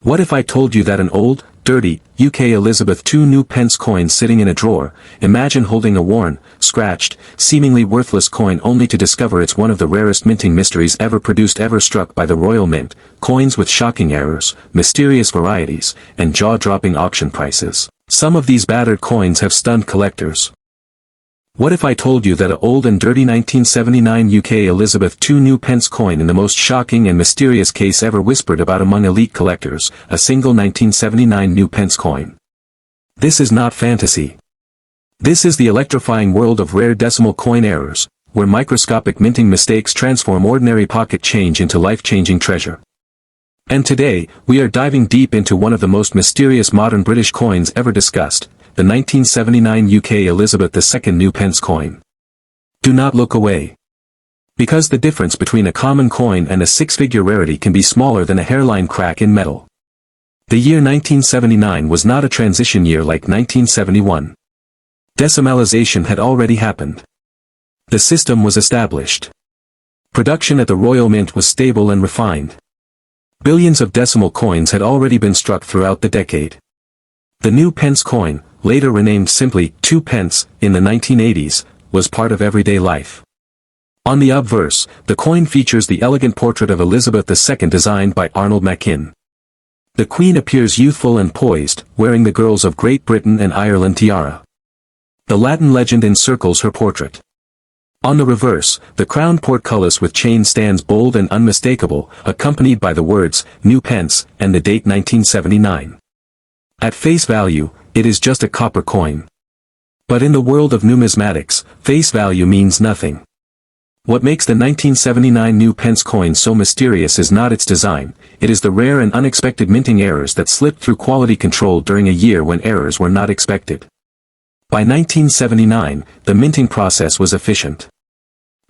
What if I told you that an old, dirty, UK Elizabeth II New Pence coin sitting in a drawer, imagine holding a worn, scratched, seemingly worthless coin only to discover it's one of the rarest minting mysteries ever produced, ever struck by the Royal Mint, coins with shocking errors, mysterious varieties, and jaw-dropping auction prices. Some of these battered coins have stunned collectors. What if I told you that an old and dirty 1979 UK Elizabeth II New Pence coin in the most shocking and mysterious case ever whispered about among elite collectors, a single 1979 New Pence coin? This is not fantasy. This is the electrifying world of rare decimal coin errors, where microscopic minting mistakes transform ordinary pocket change into life-changing treasure. And today, we are diving deep into one of the most mysterious modern British coins ever discussed, the 1979 UK Elizabeth II New Pence coin. Do not look away. Because the difference between a common coin and a six-figure rarity can be smaller than a hairline crack in metal. The year 1979 was not a transition year like 1971. Decimalization had already happened. The system was established. Production at the Royal Mint was stable and refined. Billions of decimal coins had already been struck throughout the decade. The New Pence coin, later renamed simply 2 pence, in the 1980s, was part of everyday life. On the obverse, the coin features the elegant portrait of Elizabeth II designed by Arnold Machin. The Queen appears youthful and poised, wearing the Girls of Great Britain and Ireland tiara. The Latin legend encircles her portrait. On the reverse, the crowned portcullis with chain stands bold and unmistakable, accompanied by the words, New Pence, and the date 1979. At face value, it is just a copper coin. But in the world of numismatics, face value means nothing. What makes the 1979 New Pence coin so mysterious is not its design, it is the rare and unexpected minting errors that slipped through quality control during a year when errors were not expected. By 1979, the minting process was efficient.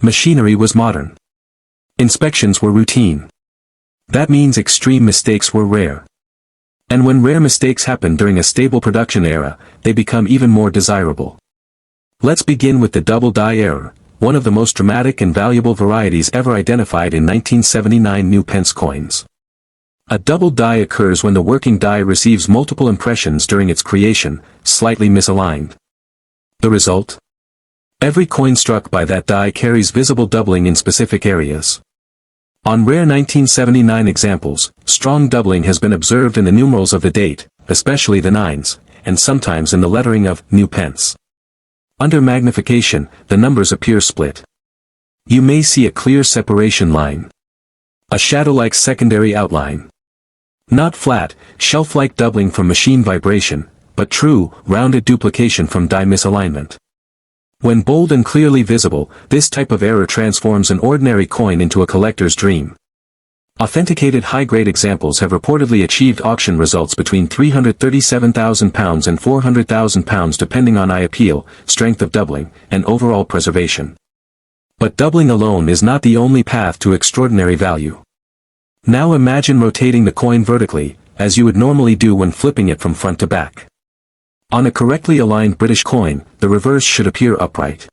Machinery was modern. Inspections were routine. That means extreme mistakes were rare. And when rare mistakes happen during a stable production era, they become even more desirable. Let's begin with the double die error, one of the most dramatic and valuable varieties ever identified in 1979 New Pence coins. A double die occurs when the working die receives multiple impressions during its creation, slightly misaligned. The result? Every coin struck by that die carries visible doubling in specific areas. On rare 1979 examples, strong doubling has been observed in the numerals of the date, especially the nines, and sometimes in the lettering of New Pence. Under magnification, the numbers appear split. You may see a clear separation line. A shadow-like secondary outline. Not flat, shelf-like doubling from machine vibration, but true, rounded duplication from die misalignment. When bold and clearly visible, this type of error transforms an ordinary coin into a collector's dream. Authenticated high-grade examples have reportedly achieved auction results between £337,000 and £400,000 depending on eye appeal, strength of doubling, and overall preservation. But doubling alone is not the only path to extraordinary value. Now imagine rotating the coin vertically, as you would normally do when flipping it from front to back. On a correctly aligned British coin, the reverse should appear upright.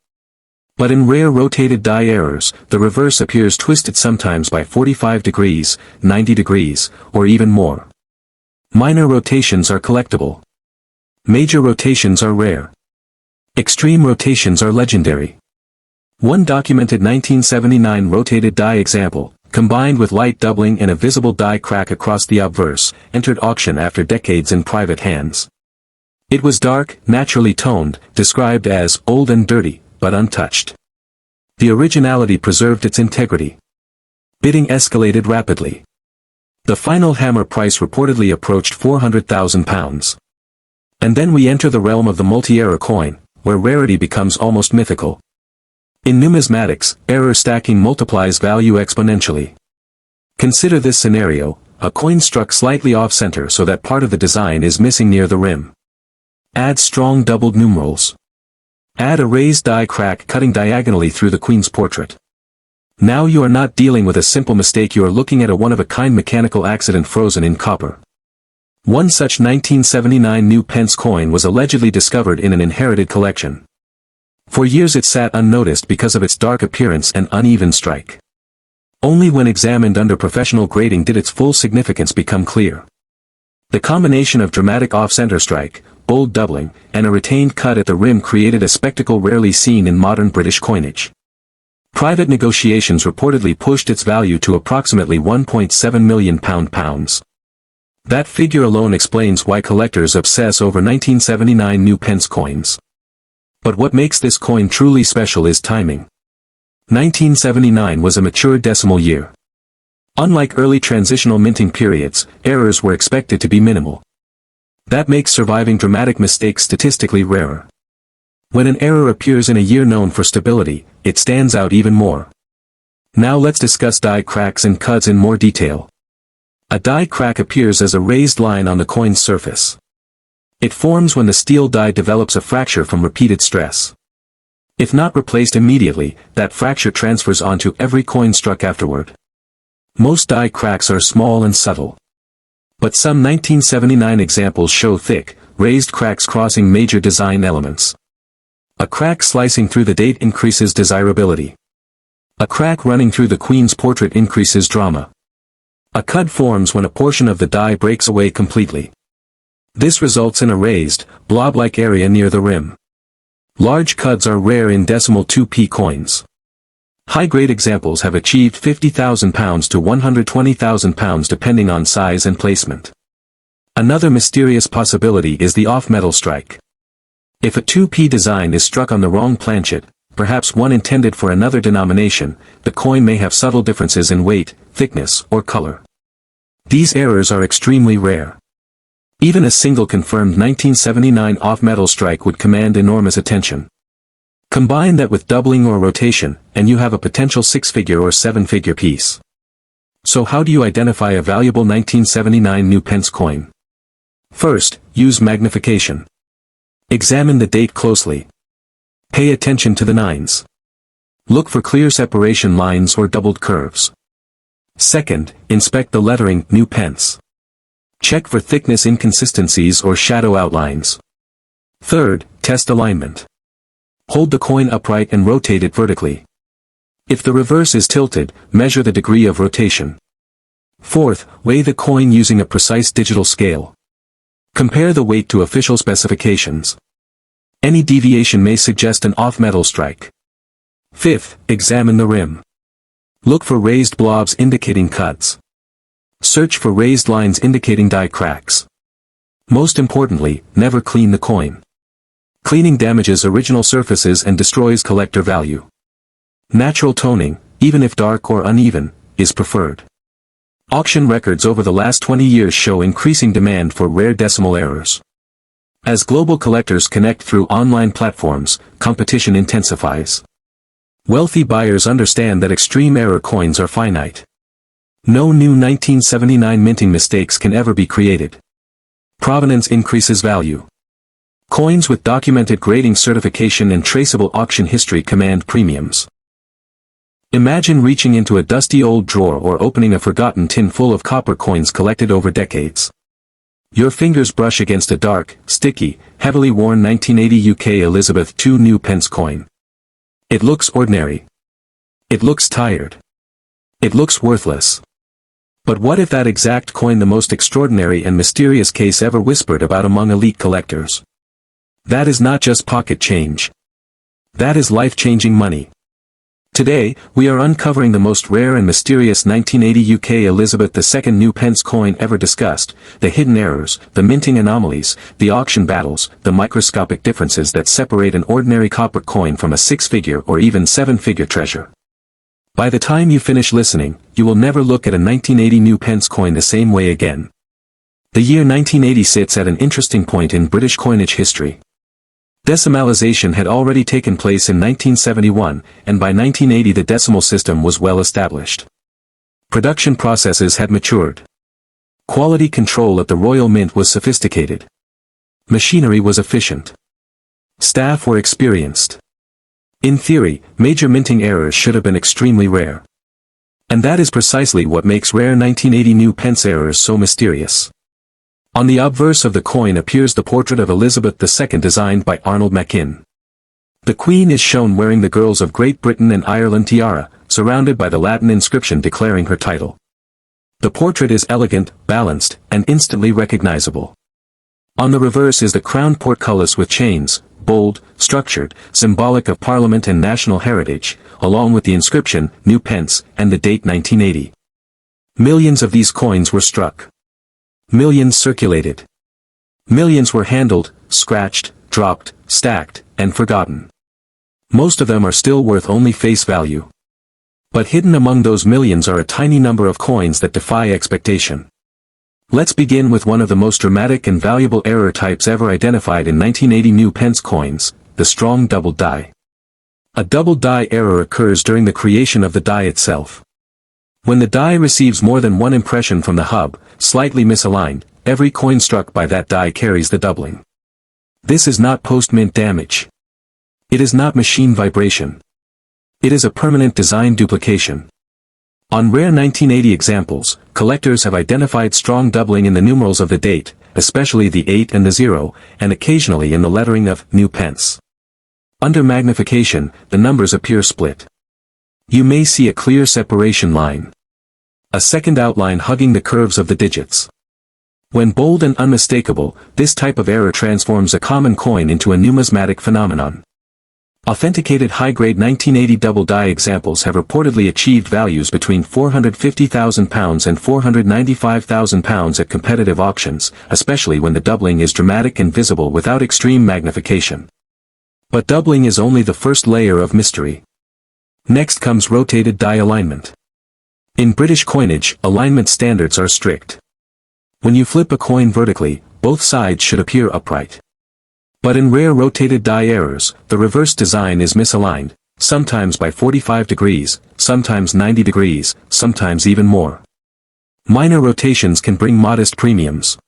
But in rare rotated die errors, the reverse appears twisted sometimes by 45 degrees, 90 degrees, or even more. Minor rotations are collectible. Major rotations are rare. Extreme rotations are legendary. One documented 1979 rotated die example, combined with light doubling and a visible die crack across the obverse, entered auction after decades in private hands. It was dark, naturally toned, described as old and dirty, but untouched. The originality preserved its integrity. Bidding escalated rapidly. The final hammer price reportedly approached £400,000. And then we enter the realm of the multi-error coin, where rarity becomes almost mythical. In numismatics, error stacking multiplies value exponentially. Consider this scenario, a coin struck slightly off-center so that part of the design is missing near the rim. Add strong doubled numerals. Add a raised die crack cutting diagonally through the Queen's portrait. Now you are not dealing with a simple mistake, you are looking at a one-of-a-kind mechanical accident frozen in copper. One such 1979 New Pence coin was allegedly discovered in an inherited collection. For years it sat unnoticed because of its dark appearance and uneven strike. Only when examined under professional grading did its full significance become clear. The combination of dramatic off-center strike, bold doubling, and a retained cut at the rim created a spectacle rarely seen in modern British coinage. Private negotiations reportedly pushed its value to approximately £1.7 million. That figure alone explains why collectors obsess over 1979 New Pence coins. But what makes this coin truly special is timing. 1979 was a mature decimal year. Unlike early transitional minting periods, errors were expected to be minimal. That makes surviving dramatic mistakes statistically rarer. When an error appears in a year known for stability, it stands out even more. Now let's discuss die cracks and cuts in more detail. A die crack appears as a raised line on the coin's surface. It forms when the steel die develops a fracture from repeated stress. If not replaced immediately, that fracture transfers onto every coin struck afterward. Most die cracks are small and subtle. But some 1979 examples show thick, raised cracks crossing major design elements. A crack slicing through the date increases desirability. A crack running through the Queen's portrait increases drama. A cut forms when a portion of the die breaks away completely. This results in a raised, blob-like area near the rim. Large cuts are rare in decimal 2p coins. High-grade examples have achieved £50,000 to £120,000 depending on size and placement. Another mysterious possibility is the off-metal strike. If a 2p design is struck on the wrong planchet, perhaps one intended for another denomination, the coin may have subtle differences in weight, thickness, or color. These errors are extremely rare. Even a single confirmed 1979 off-metal strike would command enormous attention. Combine that with doubling or rotation, and you have a potential 6-figure or 7-figure piece. So how do you identify a valuable 1979 New Pence coin? First, use magnification. Examine the date closely. Pay attention to the nines. Look for clear separation lines or doubled curves. Second, inspect the lettering New Pence. Check for thickness inconsistencies or shadow outlines. Third, test alignment. Hold the coin upright and rotate it vertically. If the reverse is tilted, measure the degree of rotation. Fourth, weigh the coin using a precise digital scale. Compare the weight to official specifications. Any deviation may suggest an off-metal strike. Fifth, examine the rim. Look for raised blobs indicating cuts. Search for raised lines indicating die cracks. Most importantly, never clean the coin. Cleaning damages original surfaces and destroys collector value. Natural toning, even if dark or uneven, is preferred. Auction records over the last 20 years show increasing demand for rare decimal errors. As global collectors connect through online platforms, competition intensifies. Wealthy buyers understand that extreme error coins are finite. No new 1979 minting mistakes can ever be created. Provenance increases value. Coins with documented grading certification and traceable auction history command premiums. Imagine reaching into a dusty old drawer or opening a forgotten tin full of copper coins collected over decades. Your fingers brush against a dark, sticky, heavily worn 1980 UK Elizabeth II New Pence coin. It looks ordinary. It looks tired. It looks worthless. But what if that exact coin the most extraordinary and mysterious case ever whispered about among elite collectors? That is not just pocket change. That is life-changing money. Today, we are uncovering the most rare and mysterious 1980 UK Elizabeth II New Pence coin ever discussed, the hidden errors, the minting anomalies, the auction battles, the microscopic differences that separate an ordinary copper coin from a 6-figure or even 7-figure treasure. By the time you finish listening, you will never look at a 1980 New Pence coin the same way again. The year 1980 sits at an interesting point in British coinage history. Decimalization had already taken place in 1971, and by 1980 the decimal system was well established. Production processes had matured. Quality control at the Royal Mint was sophisticated. Machinery was efficient. Staff were experienced. In theory, major minting errors should have been extremely rare. And that is precisely what makes rare 1980 New Pence errors so mysterious. On the obverse of the coin appears the portrait of Elizabeth II designed by Arnold Machin. The Queen is shown wearing the Girls of Great Britain and Ireland tiara, surrounded by the Latin inscription declaring her title. The portrait is elegant, balanced, and instantly recognizable. On the reverse is the crowned portcullis with chains, bold, structured, symbolic of Parliament and national heritage, along with the inscription, New Pence, and the date 1980. Millions of these coins were struck. Millions circulated. Millions were handled, scratched, dropped, stacked, and forgotten. Most of them are still worth only face value. But hidden among those millions are a tiny number of coins that defy expectation. Let's begin with one of the most dramatic and valuable error types ever identified in 1980 New Pence coins, the strong doubled die. A doubled die error occurs during the creation of the die itself. When the die receives more than one impression from the hub, slightly misaligned, every coin struck by that die carries the doubling. This is not post-mint damage. It is not machine vibration. It is a permanent design duplication. On rare 1980 examples, collectors have identified strong doubling in the numerals of the date, especially the 8 and the 0, and occasionally in the lettering of New Pence. Under magnification, the numbers appear split. You may see a clear separation line. A second outline hugging the curves of the digits. When bold and unmistakable, this type of error transforms a common coin into a numismatic phenomenon. Authenticated high-grade 1980 double die examples have reportedly achieved values between £450,000 and £495,000 at competitive auctions, especially when the doubling is dramatic and visible without extreme magnification. But doubling is only the first layer of mystery. Next comes rotated die alignment. In British coinage, alignment standards are strict. When you flip a coin vertically, both sides should appear upright. But in rare rotated die errors, the reverse design is misaligned, sometimes by 45 degrees, sometimes 90 degrees, sometimes even more. Minor rotations can bring modest premiums.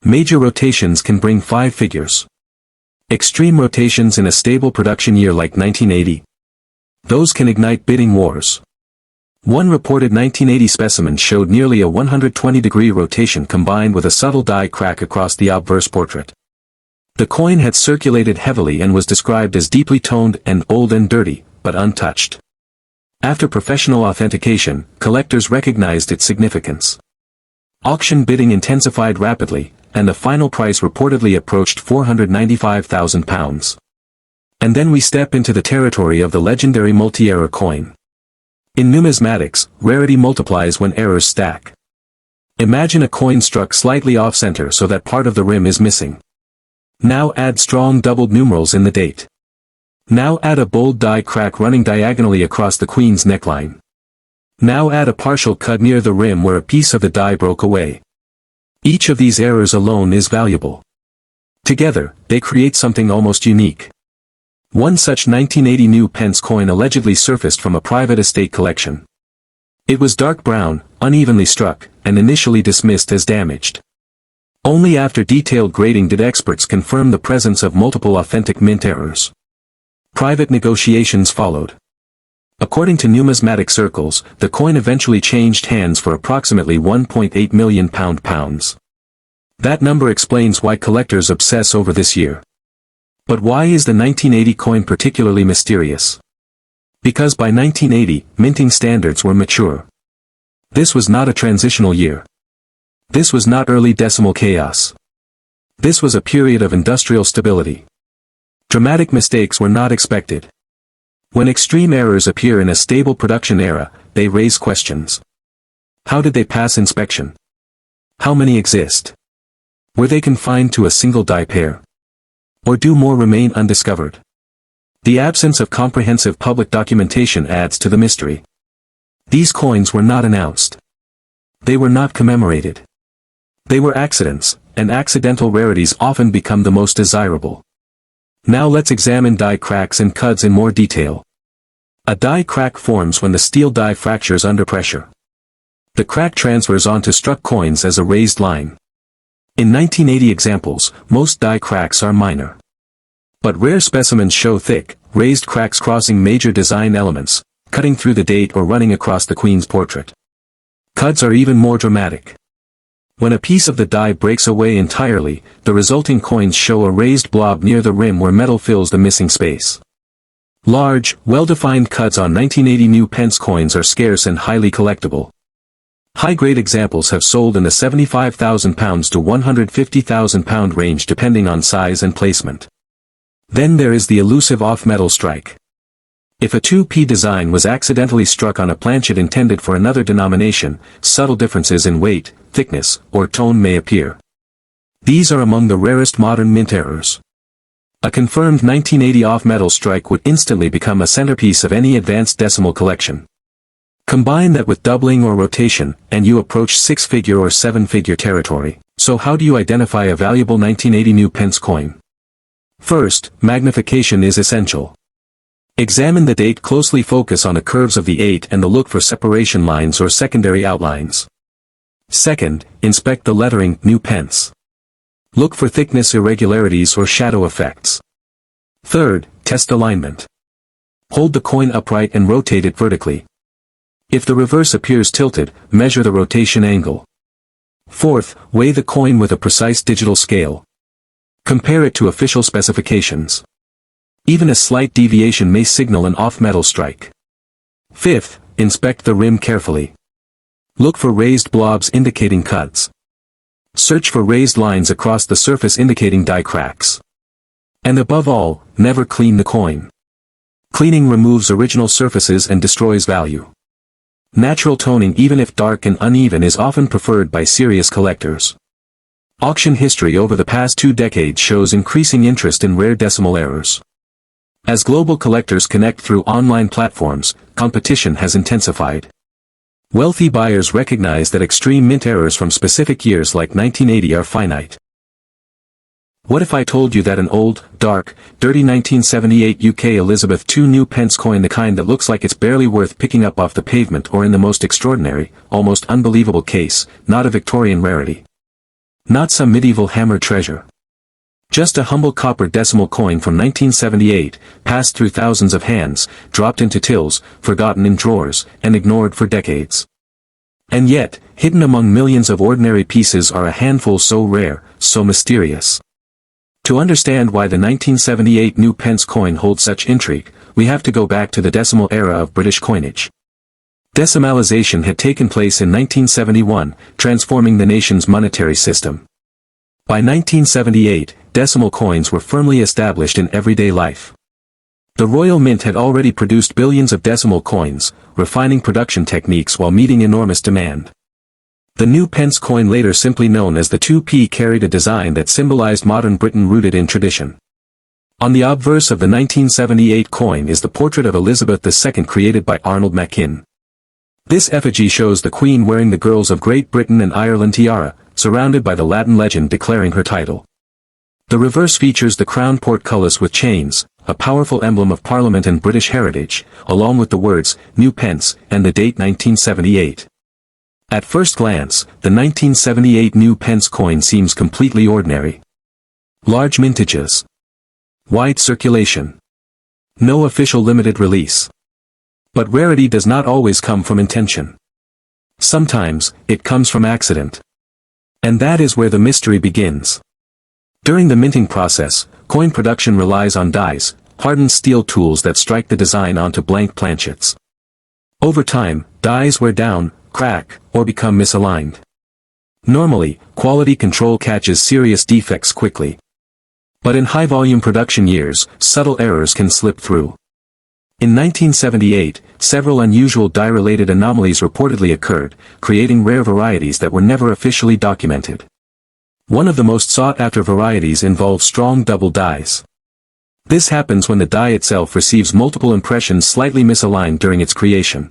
Major rotations can bring 5 figures. Extreme rotations in a stable production year like 1980. Those can ignite bidding wars. One reported 1980 specimen showed nearly a 120-degree rotation combined with a subtle die crack across the obverse portrait. The coin had circulated heavily and was described as deeply toned and old and dirty, but untouched. After professional authentication, collectors recognized its significance. Auction bidding intensified rapidly, and the final price reportedly approached £495,000. And then we step into the territory of the legendary multi-error coin. In numismatics, rarity multiplies when errors stack. Imagine a coin struck slightly off-center so that part of the rim is missing. Now add strong doubled numerals in the date. Now add a bold die crack running diagonally across the queen's neckline. Now add a partial cut near the rim where a piece of the die broke away. Each of these errors alone is valuable. Together, they create something almost unique. One such 1980 New Pence coin allegedly surfaced from a private estate collection. It was dark brown, unevenly struck, and initially dismissed as damaged. Only after detailed grading did experts confirm the presence of multiple authentic mint errors. Private negotiations followed. According to numismatic circles, the coin eventually changed hands for approximately £1.8 million. That number explains why collectors obsess over this year. But why is the 1980 coin particularly mysterious? Because by 1980, minting standards were mature. This was not a transitional year. This was not early decimal chaos. This was a period of industrial stability. Dramatic mistakes were not expected. When extreme errors appear in a stable production era, they raise questions. How did they pass inspection? How many exist? Were they confined to a single die pair? Or do more remain undiscovered? The absence of comprehensive public documentation adds to the mystery. These coins were not announced. They were not commemorated. They were accidents, and accidental rarities often become the most desirable. Now let's examine die cracks and cuts in more detail. A die crack forms when the steel die fractures under pressure. The crack transfers onto struck coins as a raised line. In 1980 examples, most die cracks are minor. But rare specimens show thick, raised cracks crossing major design elements, cutting through the date or running across the queen's portrait. Cuts are even more dramatic. When a piece of the die breaks away entirely, the resulting coins show a raised blob near the rim where metal fills the missing space. Large, well-defined cuts on 1980 New Pence coins are scarce and highly collectible. High-grade examples have sold in the £75,000 to £150,000 range depending on size and placement. Then there is the elusive off-metal strike. If a 2p design was accidentally struck on a planchet intended for another denomination, subtle differences in weight, thickness, or tone may appear. These are among the rarest modern mint errors. A confirmed 1980 off-metal strike would instantly become a centerpiece of any advanced decimal collection. Combine that with doubling or rotation, and you approach six-figure or seven-figure territory. So how do you identify a valuable 1980 New Pence coin? First, magnification is essential. Examine the date, closely focus on the curves of the 8 and look for separation lines or secondary outlines. Second, inspect the lettering, New Pence. Look for thickness irregularities or shadow effects. Third, test alignment. Hold the coin upright and rotate it vertically. If the reverse appears tilted, measure the rotation angle. Fourth, weigh the coin with a precise digital scale. Compare it to official specifications. Even a slight deviation may signal an off-metal strike. Fifth, inspect the rim carefully. Look for raised blobs indicating cuts. Search for raised lines across the surface indicating die cracks. And above all, never clean the coin. Cleaning removes original surfaces and destroys value. Natural toning, even if dark and uneven, is often preferred by serious collectors. Auction history over the past 2 decades shows increasing interest in rare decimal errors. As global collectors connect through online platforms, competition has intensified. Wealthy buyers recognize that extreme mint errors from specific years like 1980 are finite. What if I told you that an old, dark, dirty 1978 UK Elizabeth II New Pence coin, the kind that looks like it's barely worth picking up off the pavement, or in the most extraordinary, almost unbelievable case, not a Victorian rarity. Not some medieval hammer treasure. Just a humble copper decimal coin from 1978, passed through thousands of hands, dropped into tills, forgotten in drawers, and ignored for decades. And yet, hidden among millions of ordinary pieces are a handful so rare, so mysterious. To understand why the 1978 New Pence coin holds such intrigue, we have to go back to the decimal era of British coinage. Decimalization had taken place in 1971, transforming the nation's monetary system. By 1978, decimal coins were firmly established in everyday life. The Royal Mint had already produced billions of decimal coins, refining production techniques while meeting enormous demand. The New Pence coin, later simply known as the 2p, carried a design that symbolized modern Britain rooted in tradition. On the obverse of the 1978 coin is the portrait of Elizabeth II created by Arnold Machin. This effigy shows the Queen wearing the Girls of Great Britain and Ireland tiara, surrounded by the Latin legend declaring her title. The reverse features the crown portcullis with chains, a powerful emblem of Parliament and British heritage, along with the words, New Pence, and the date 1978. At first glance, the 1978 New Pence coin seems completely ordinary. Large mintages. Wide circulation. No official limited release. But rarity does not always come from intention. Sometimes, it comes from accident. And that is where the mystery begins. During the minting process, coin production relies on dies, hardened steel tools that strike the design onto blank planchets. Over time, dies wear down, crack, or become misaligned. Normally, quality control catches serious defects quickly. But in high-volume production years, subtle errors can slip through. In 1978, several unusual die-related anomalies reportedly occurred, creating rare varieties that were never officially documented. One of the most sought-after varieties involves strong double dies. This happens when the die itself receives multiple impressions slightly misaligned during its creation.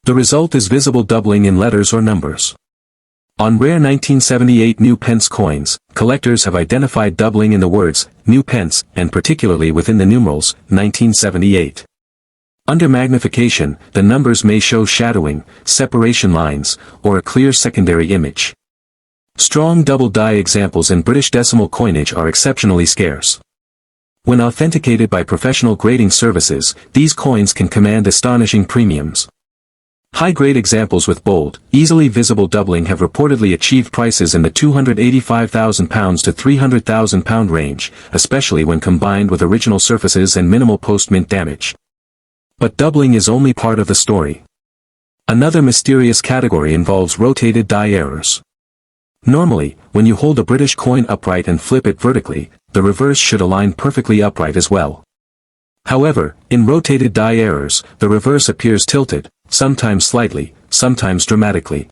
The result is visible doubling in letters or numbers. On rare 1978 New Pence coins, collectors have identified doubling in the words, New Pence, and particularly within the numerals, 1978. Under magnification, the numbers may show shadowing, separation lines, or a clear secondary image. Strong double die examples in British decimal coinage are exceptionally scarce. When authenticated by professional grading services, these coins can command astonishing premiums. High-grade examples with bold, easily visible doubling have reportedly achieved prices in the £285,000 to £300,000 range, especially when combined with original surfaces and minimal post-mint damage. But doubling is only part of the story. Another mysterious category involves rotated die errors. Normally, when you hold a British coin upright and flip it vertically, the reverse should align perfectly upright as well. However, in rotated die errors, the reverse appears tilted, sometimes slightly, sometimes dramatically.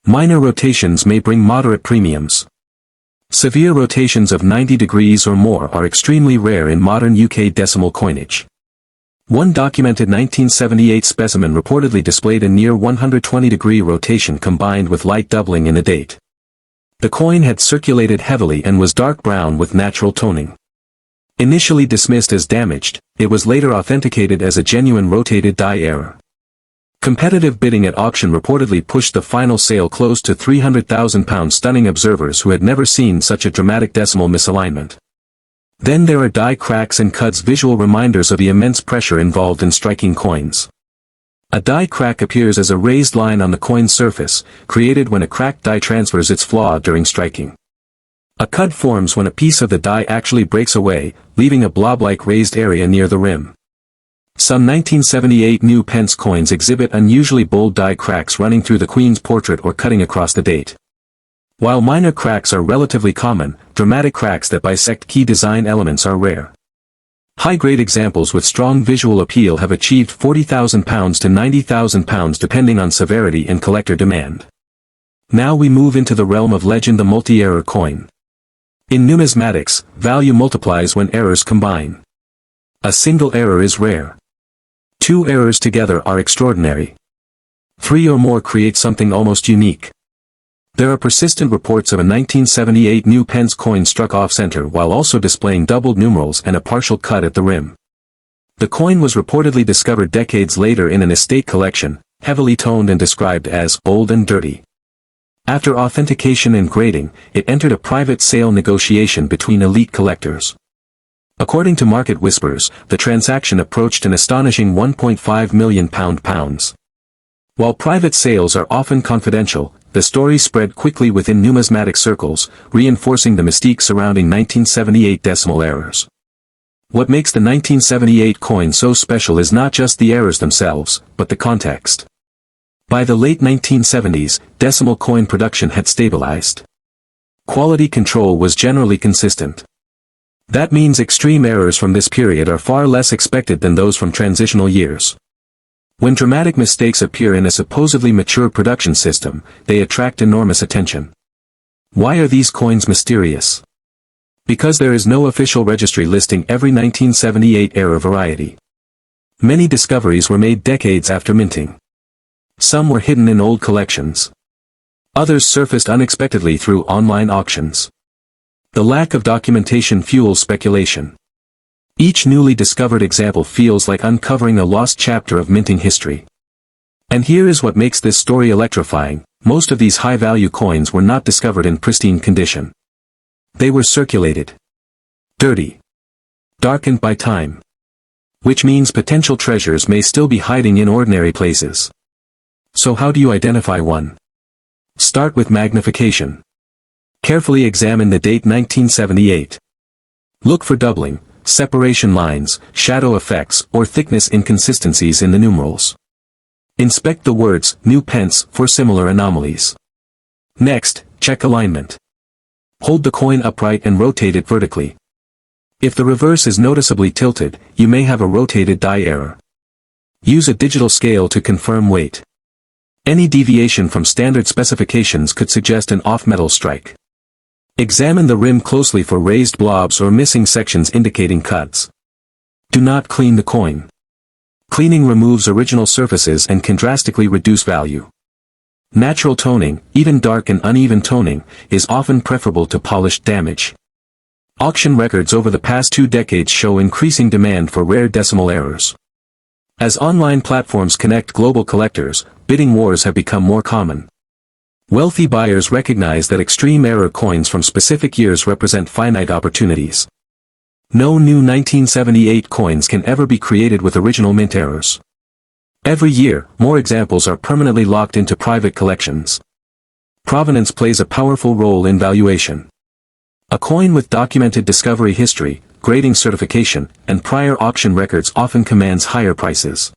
Minor rotations may bring moderate premiums. Severe rotations of 90 degrees or more are extremely rare in modern UK decimal coinage. One documented 1978 specimen reportedly displayed a near 120-degree rotation combined with light doubling in a date. The coin had circulated heavily and was dark brown with natural toning. Initially dismissed as damaged, it was later authenticated as a genuine rotated die error. Competitive bidding at auction reportedly pushed the final sale close to £300,000, stunning observers who had never seen such a dramatic decimal misalignment. Then there are die cracks and cuts, visual reminders of the immense pressure involved in striking coins. A die crack appears as a raised line on the coin's surface, created when a cracked die transfers its flaw during striking. A cut forms when a piece of the die actually breaks away, leaving a blob-like raised area near the rim. Some 1978 New Pence coins exhibit unusually bold die cracks running through the Queen's portrait or cutting across the date. While minor cracks are relatively common, dramatic cracks that bisect key design elements are rare. High-grade examples with strong visual appeal have achieved £40,000 to £90,000 depending on severity and collector demand. Now we move into the realm of legend, the multi-error coin. In numismatics, value multiplies when errors combine. A single error is rare. 2 errors together are extraordinary. 3 or more create something almost unique. There are persistent reports of a 1978 New Pence coin struck off-center while also displaying doubled numerals and a partial cut at the rim. The coin was reportedly discovered decades later in an estate collection, heavily toned and described as old and dirty. After authentication and grading, it entered a private sale negotiation between elite collectors. According to Market Whispers, the transaction approached an astonishing £1.5 million. While private sales are often confidential, the story spread quickly within numismatic circles, reinforcing the mystique surrounding 1978 decimal errors. What makes the 1978 coin so special is not just the errors themselves, but the context. By the late 1970s, decimal coin production had stabilized. Quality control was generally consistent. That means extreme errors from this period are far less expected than those from transitional years. When dramatic mistakes appear in a supposedly mature production system, they attract enormous attention. Why are these coins mysterious? Because there is no official registry listing every 1978 error variety. Many discoveries were made decades after minting. Some were hidden in old collections. Others surfaced unexpectedly through online auctions. The lack of documentation fuels speculation. Each newly discovered example feels like uncovering a lost chapter of minting history. And here is what makes this story electrifying: most of these high-value coins were not discovered in pristine condition. They were circulated. Dirty. Darkened by time. Which means potential treasures may still be hiding in ordinary places. So how do you identify one? Start with magnification. Carefully examine the date 1978. Look for doubling, separation lines, shadow effects, or thickness inconsistencies in the numerals. Inspect the words New Pence for similar anomalies. Next, check alignment. Hold the coin upright and rotate it vertically. If the reverse is noticeably tilted, you may have a rotated die error. Use a digital scale to confirm weight. Any deviation from standard specifications could suggest an off-metal strike. Examine the rim closely for raised blobs or missing sections indicating cuts. Do not clean the coin. Cleaning removes original surfaces and can drastically reduce value. Natural toning, even dark and uneven toning, is often preferable to polished damage. Auction records over the past 2 decades show increasing demand for rare decimal errors. As online platforms connect global collectors, bidding wars have become more common. Wealthy buyers recognize that extreme error coins from specific years represent finite opportunities. No new 1978 coins can ever be created with original mint errors. Every year, more examples are permanently locked into private collections. Provenance plays a powerful role in valuation. A coin with documented discovery history, grading certification, and prior auction records often commands higher prices.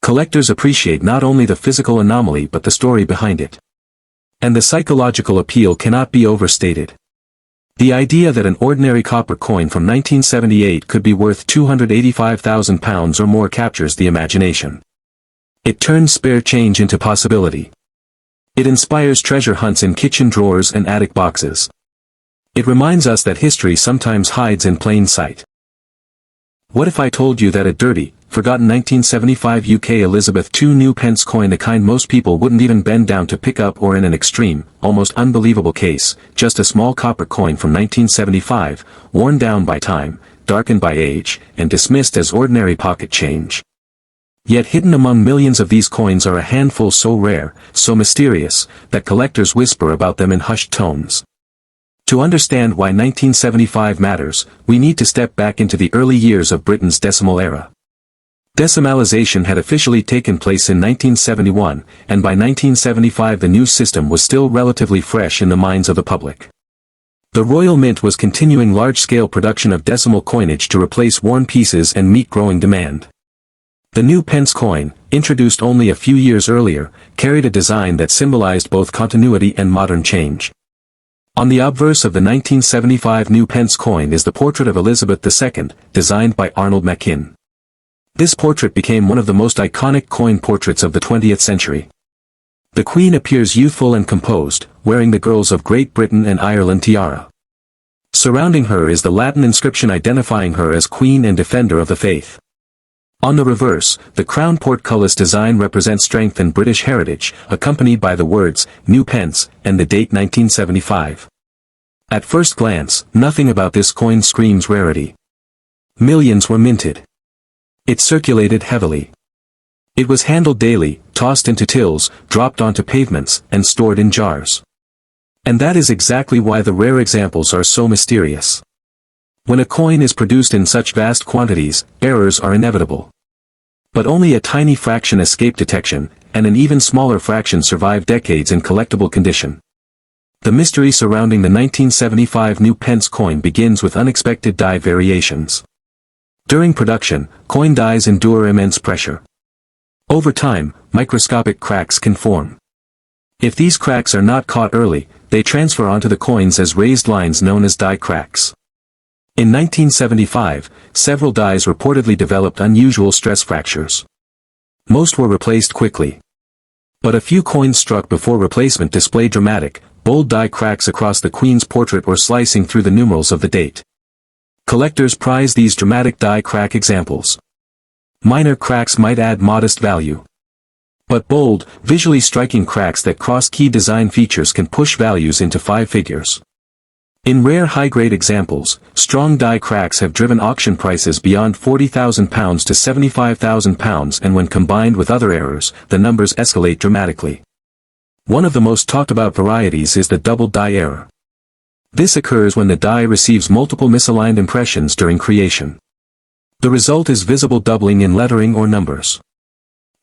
Collectors appreciate not only the physical anomaly but the story behind it. And the psychological appeal cannot be overstated. The idea that an ordinary copper coin from 1978 could be worth £285,000 or more captures the imagination. It turns spare change into possibility. It inspires treasure hunts in kitchen drawers and attic boxes. It reminds us that history sometimes hides in plain sight. What if I told you that a dirty, forgotten 1975 UK Elizabeth II New Pence coin, the kind most people wouldn't even bend down to pick up, or in an extreme, almost unbelievable case, just a small copper coin from 1975, worn down by time, darkened by age, and dismissed as ordinary pocket change? Yet hidden among millions of these coins are a handful so rare, so mysterious, that collectors whisper about them in hushed tones. To understand why 1975 matters, we need to step back into the early years of Britain's decimal era. Decimalization had officially taken place in 1971, and by 1975 the new system was still relatively fresh in the minds of the public. The Royal Mint was continuing large-scale production of decimal coinage to replace worn pieces and meet growing demand. The new pence coin, introduced only a few years earlier, carried a design that symbolized both continuity and modern change. On the obverse of the 1975 new pence coin is the portrait of Elizabeth II, designed by Arnold Machin. This portrait became one of the most iconic coin portraits of the 20th century. The Queen appears youthful and composed, wearing the girls of Great Britain and Ireland tiara. Surrounding her is the Latin inscription identifying her as Queen and Defender of the Faith. On the reverse, the crown portcullis design represents strength and British heritage, accompanied by the words, New Pence, and the date 1975. At first glance, nothing about this coin screams rarity. Millions were minted. It circulated heavily. It was handled daily, tossed into tills, dropped onto pavements, and stored in jars. And that is exactly why the rare examples are so mysterious. When a coin is produced in such vast quantities, errors are inevitable. But only a tiny fraction escape detection, and an even smaller fraction survive decades in collectible condition. The mystery surrounding the 1975 new pence coin begins with unexpected die variations. During production, coin dies endure immense pressure. Over time, microscopic cracks can form. If these cracks are not caught early, they transfer onto the coins as raised lines known as die cracks. In 1975, several dies reportedly developed unusual stress fractures. Most were replaced quickly. But a few coins struck before replacement display dramatic, bold die cracks across the Queen's portrait or slicing through the numerals of the date. Collectors prize these dramatic die crack examples. Minor cracks might add modest value. But bold, visually striking cracks that cross key design features can push values into five figures. In rare high-grade examples, strong die cracks have driven auction prices beyond £40,000 to £75,000, and when combined with other errors, the numbers escalate dramatically. One of the most talked about varieties is the double die error. This occurs when the die receives multiple misaligned impressions during creation. The result is visible doubling in lettering or numbers.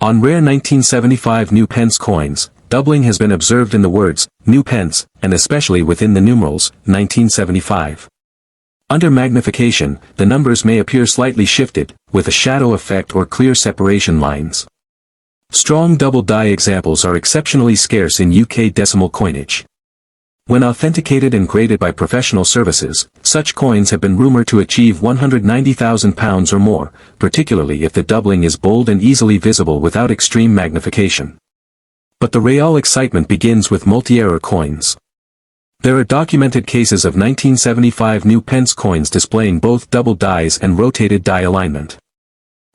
On rare 1975 new pence coins, doubling has been observed in the words, New Pence, and especially within the numerals, 1975. Under magnification, the numbers may appear slightly shifted, with a shadow effect or clear separation lines. Strong double die examples are exceptionally scarce in UK decimal coinage. When authenticated and graded by professional services, such coins have been rumored to achieve £190,000 or more, particularly if the doubling is bold and easily visible without extreme magnification. But the real excitement begins with multi-error coins. There are documented cases of 1975 new pence coins displaying both double dies and rotated die alignment.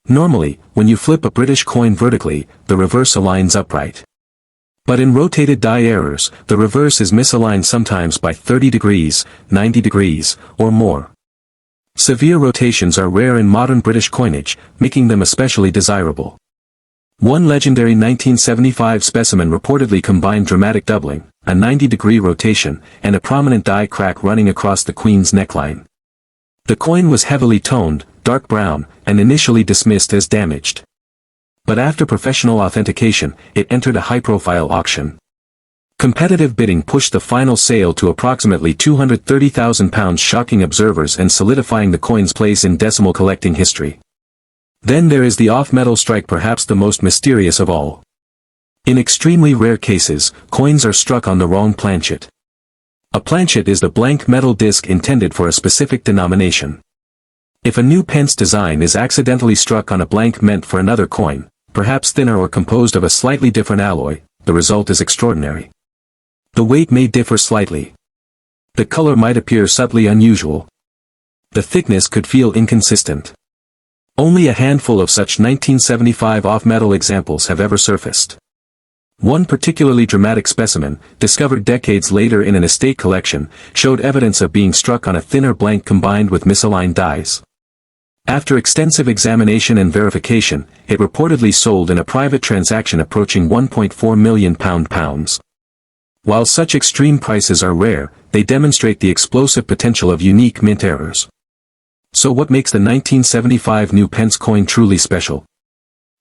Normally, when you flip a British coin vertically, the reverse aligns upright. But in rotated die errors, the reverse is misaligned sometimes by 30 degrees, 90 degrees, or more. Severe rotations are rare in modern British coinage, making them especially desirable. One legendary 1975 specimen reportedly combined dramatic doubling, a 90-degree rotation, and a prominent die crack running across the Queen's neckline. The coin was heavily toned, dark brown, and initially dismissed as damaged. But after professional authentication, it entered a high-profile auction. Competitive bidding pushed the final sale to approximately £230,000, shocking observers and solidifying the coin's place in decimal collecting history. Then there is the off-metal strike, perhaps the most mysterious of all. In extremely rare cases, coins are struck on the wrong planchet. A planchet is the blank metal disc intended for a specific denomination. If a new pence design is accidentally struck on a blank meant for another coin, perhaps thinner or composed of a slightly different alloy, the result is extraordinary. The weight may differ slightly. The color might appear subtly unusual. The thickness could feel inconsistent. Only a handful of such 1975 off-metal examples have ever surfaced. One particularly dramatic specimen, discovered decades later in an estate collection, showed evidence of being struck on a thinner blank combined with misaligned dies. After extensive examination and verification, it reportedly sold in a private transaction approaching £1.4 million. While such extreme prices are rare, they demonstrate the explosive potential of unique mint errors. So what makes the 1975 New Pence coin truly special?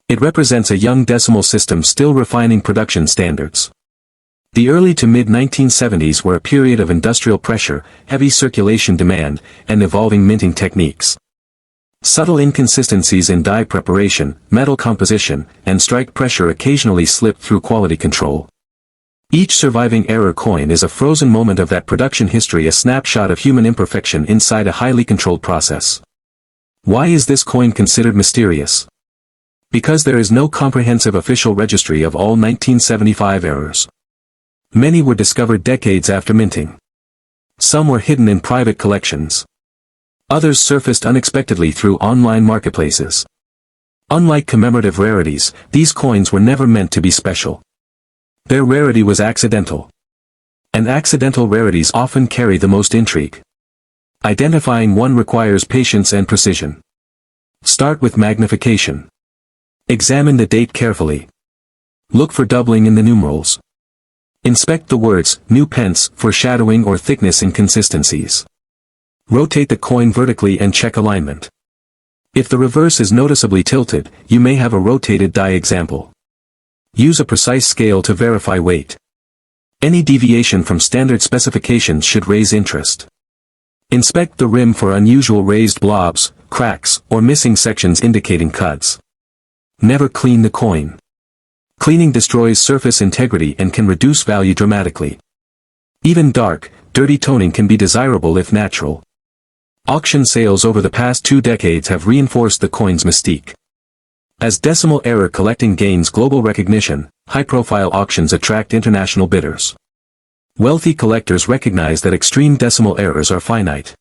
It represents a young decimal system still refining production standards. The early to mid-1970s were a period of industrial pressure, heavy circulation demand, and evolving minting techniques. Subtle inconsistencies in die preparation, metal composition, and strike pressure occasionally slipped through quality control. Each surviving error coin is a frozen moment of that production history, a snapshot of human imperfection inside a highly controlled process. Why is this coin considered mysterious? Because there is no comprehensive official registry of all 1975 errors. Many were discovered decades after minting. Some were hidden in private collections. Others surfaced unexpectedly through online marketplaces. Unlike commemorative rarities, these coins were never meant to be special. Their rarity was accidental. And accidental rarities often carry the most intrigue. Identifying one requires patience and precision. Start with magnification. Examine the date carefully. Look for doubling in the numerals. Inspect the words, New Pence, foreshadowing or thickness inconsistencies. Rotate the coin vertically and check alignment. If the reverse is noticeably tilted, you may have a rotated die example. Use a precise scale to verify weight. Any deviation from standard specifications should raise interest. Inspect the rim for unusual raised blobs, cracks, or missing sections indicating cuts. Never clean the coin. Cleaning destroys surface integrity and can reduce value dramatically. Even dark, dirty toning can be desirable if natural. Auction sales over the past 2 decades have reinforced the coin's mystique. As decimal error collecting gains global recognition, high-profile auctions attract international bidders. Wealthy collectors recognize that extreme decimal errors are finite.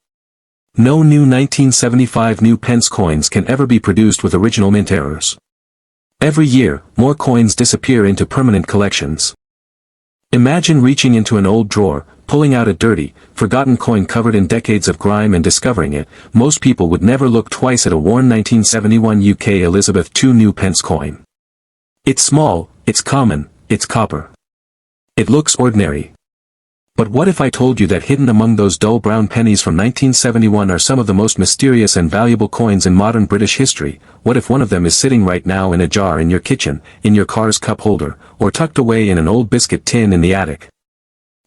No new 1975 New Pence coins can ever be produced with original mint errors. Every year, more coins disappear into permanent collections. Imagine reaching into an old drawer, pulling out a dirty, forgotten coin covered in decades of grime and discovering it. Most people would never look twice at a worn 1971 UK Elizabeth II New Pence coin. It's small, it's common, it's copper. It looks ordinary. But what if I told you that hidden among those dull brown pennies from 1971 are some of the most mysterious and valuable coins in modern British history? What if one of them is sitting right now in a jar in your kitchen, in your car's cup holder, or tucked away in an old biscuit tin in the attic?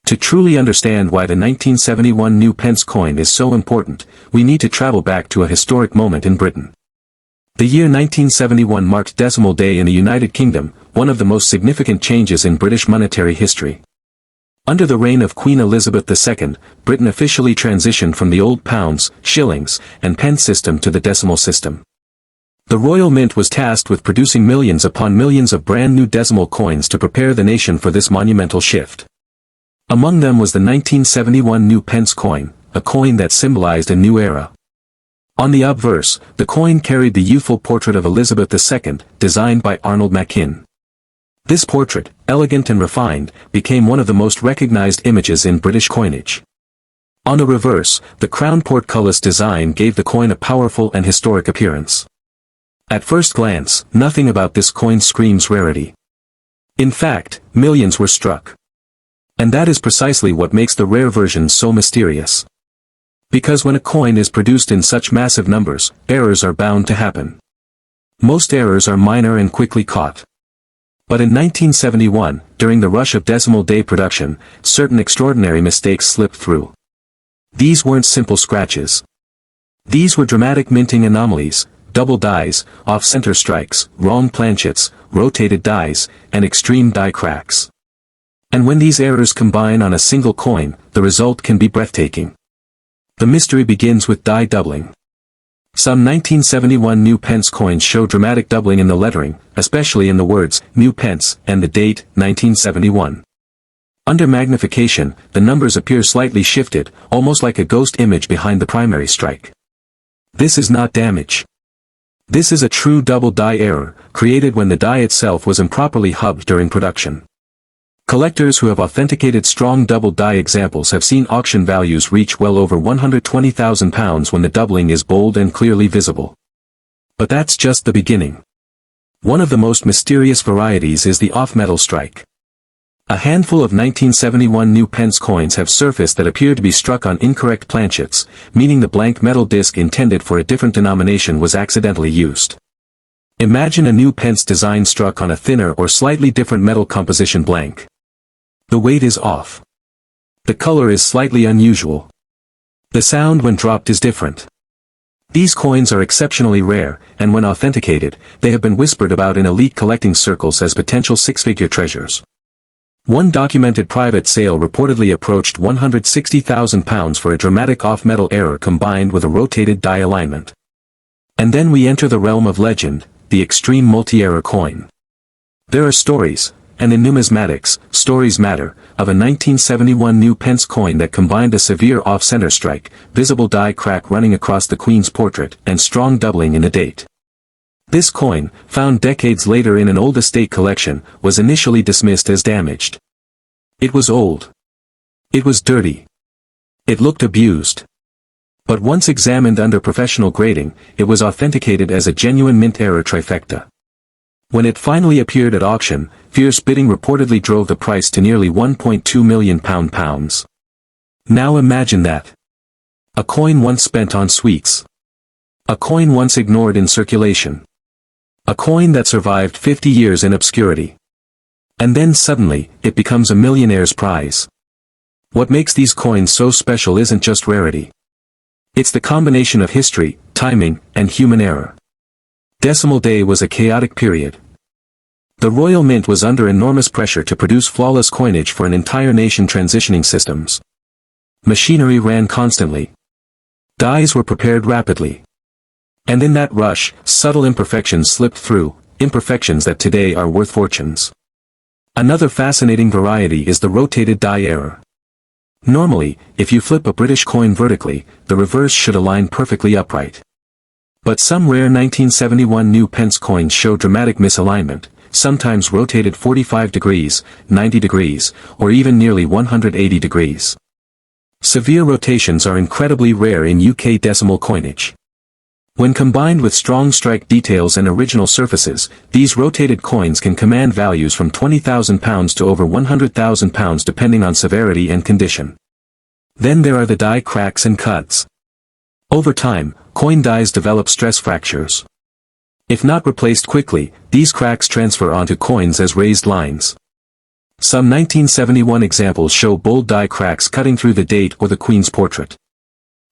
To truly understand why the 1971 New Pence coin is so important, we need to travel back to a historic moment in Britain. The year 1971 marked Decimal Day in the United Kingdom, one of the most significant changes in British monetary history. Under the reign of Queen Elizabeth II, Britain officially transitioned from the old pounds, shillings, and pence system to the decimal system. The Royal Mint was tasked with producing millions upon millions of brand new decimal coins to prepare the nation for this monumental shift. Among them was the 1971 New Pence coin, a coin that symbolized a new era. On the obverse, the coin carried the youthful portrait of Elizabeth II, designed by Arnold Machin. This portrait, elegant and refined, became one of the most recognized images in British coinage. On the reverse, the crown portcullis design gave the coin a powerful and historic appearance. At first glance, nothing about this coin screams rarity. In fact, millions were struck. And that is precisely what makes the rare version so mysterious. Because when a coin is produced in such massive numbers, errors are bound to happen. Most errors are minor and quickly caught. But in 1971, during the rush of Decimal Day production, certain extraordinary mistakes slipped through. These weren't simple scratches. These were dramatic minting anomalies, double dies, off-center strikes, wrong planchets, rotated dies, and extreme die cracks. And when these errors combine on a single coin, the result can be breathtaking. The mystery begins with die doubling. Some 1971 New Pence coins show dramatic doubling in the lettering, especially in the words, New Pence, and the date, 1971. Under magnification, the numbers appear slightly shifted, almost like a ghost image behind the primary strike. This is not damage. This is a true double die error, created when the die itself was improperly hubbed during production. Collectors who have authenticated strong double die examples have seen auction values reach well over £120,000 when the doubling is bold and clearly visible. But that's just the beginning. One of the most mysterious varieties is the off-metal strike. A handful of 1971 New Pence coins have surfaced that appear to be struck on incorrect planchets, meaning the blank metal disc intended for a different denomination was accidentally used. Imagine a New Pence design struck on a thinner or slightly different metal composition blank. The weight is off. The color is slightly unusual. The sound when dropped is different. These coins are exceptionally rare, and when authenticated, they have been whispered about in elite collecting circles as potential six-figure treasures. One documented private sale reportedly approached £160,000 for a dramatic off-metal error combined with a rotated die alignment. And then we enter the realm of legend, the extreme multi-error coin. There are stories, and in numismatics, stories matter, of a 1971 New Pence coin that combined a severe off-center strike, visible die crack running across the Queen's portrait, and strong doubling in the date. This coin, found decades later in an old estate collection, was initially dismissed as damaged. It was old. It was dirty. It looked abused. But once examined under professional grading, it was authenticated as a genuine mint error trifecta. When it finally appeared at auction, fierce bidding reportedly drove the price to nearly £1.2 million. Now imagine that. A coin once spent on sweets. A coin once ignored in circulation. A coin that survived 50 years in obscurity. And then suddenly, it becomes a millionaire's prize. What makes these coins so special isn't just rarity. It's the combination of history, timing, and human error. Decimal day was a chaotic period. The Royal Mint was under enormous pressure to produce flawless coinage for an entire nation transitioning systems. Machinery ran constantly. Dies were prepared rapidly. And in that rush, subtle imperfections slipped through, imperfections that today are worth fortunes. Another fascinating variety is the rotated die error. Normally, if you flip a British coin vertically, the reverse should align perfectly upright. But some rare 1971 New Pence coins show dramatic misalignment, sometimes rotated 45 degrees, 90 degrees, or even nearly 180 degrees. Severe rotations are incredibly rare in UK decimal coinage. When combined with strong strike details and original surfaces, these rotated coins can command values from £20,000 to over £100,000 depending on severity and condition. Then there are the die cracks and cuts. Over time, coin dies develop stress fractures. If not replaced quickly, these cracks transfer onto coins as raised lines. Some 1971 examples show bold die cracks cutting through the date or the Queen's portrait.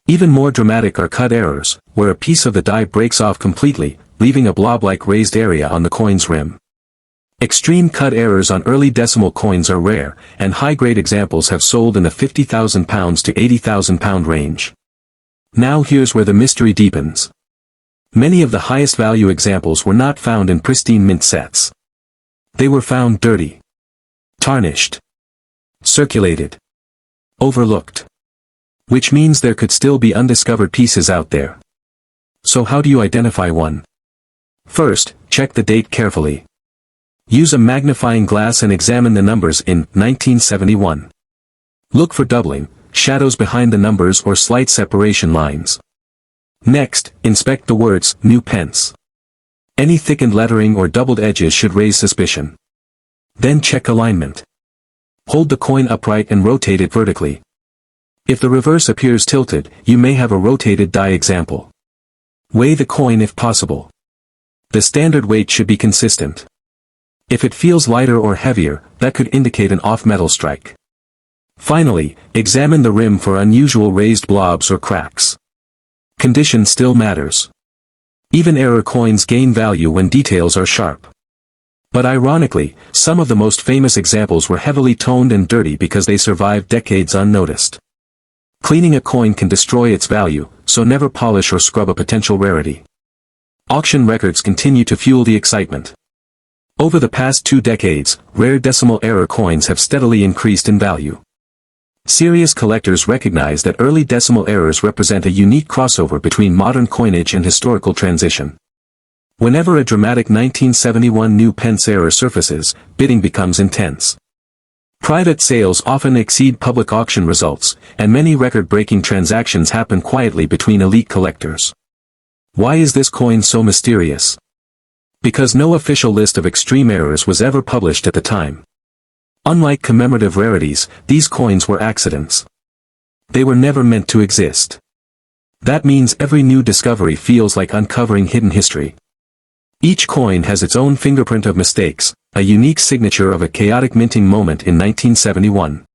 Even more dramatic are cut errors, where a piece of the die breaks off completely, leaving a blob-like raised area on the coin's rim. Extreme cut errors on early decimal coins are rare, and high-grade examples have sold in the £50,000 to £80,000 range. Now here's where the mystery deepens. Many of the highest value examples were not found in pristine mint sets. They were found dirty, tarnished, circulated, overlooked. Which means there could still be undiscovered pieces out there. So how do you identify one? First, check the date carefully. Use a magnifying glass and examine the numbers in 1971. Look for doubling, shadows behind the numbers or slight separation lines. Next, inspect the words, New Pence. Any thickened lettering or doubled edges should raise suspicion. Then check alignment. Hold the coin upright and rotate it vertically. If the reverse appears tilted, you may have a rotated die example. Weigh the coin if possible. The standard weight should be consistent. If it feels lighter or heavier, that could indicate an off-metal strike. Finally, examine the rim for unusual raised blobs or cracks. Condition still matters. Even error coins gain value when details are sharp. But ironically, some of the most famous examples were heavily toned and dirty because they survived decades unnoticed. Cleaning a coin can destroy its value, so never polish or scrub a potential rarity. Auction records continue to fuel the excitement. Over the past 2 decades, rare decimal error coins have steadily increased in value. Serious collectors recognize that early decimal errors represent a unique crossover between modern coinage and historical transition. Whenever a dramatic 1971 New Pence error surfaces, bidding becomes intense. Private sales often exceed public auction results, and many record-breaking transactions happen quietly between elite collectors. Why is this coin so mysterious? Because no official list of extreme errors was ever published at the time. Unlike commemorative rarities, these coins were accidents. They were never meant to exist. That means every new discovery feels like uncovering hidden history. Each coin has its own fingerprint of mistakes, a unique signature of a chaotic minting moment in 1971.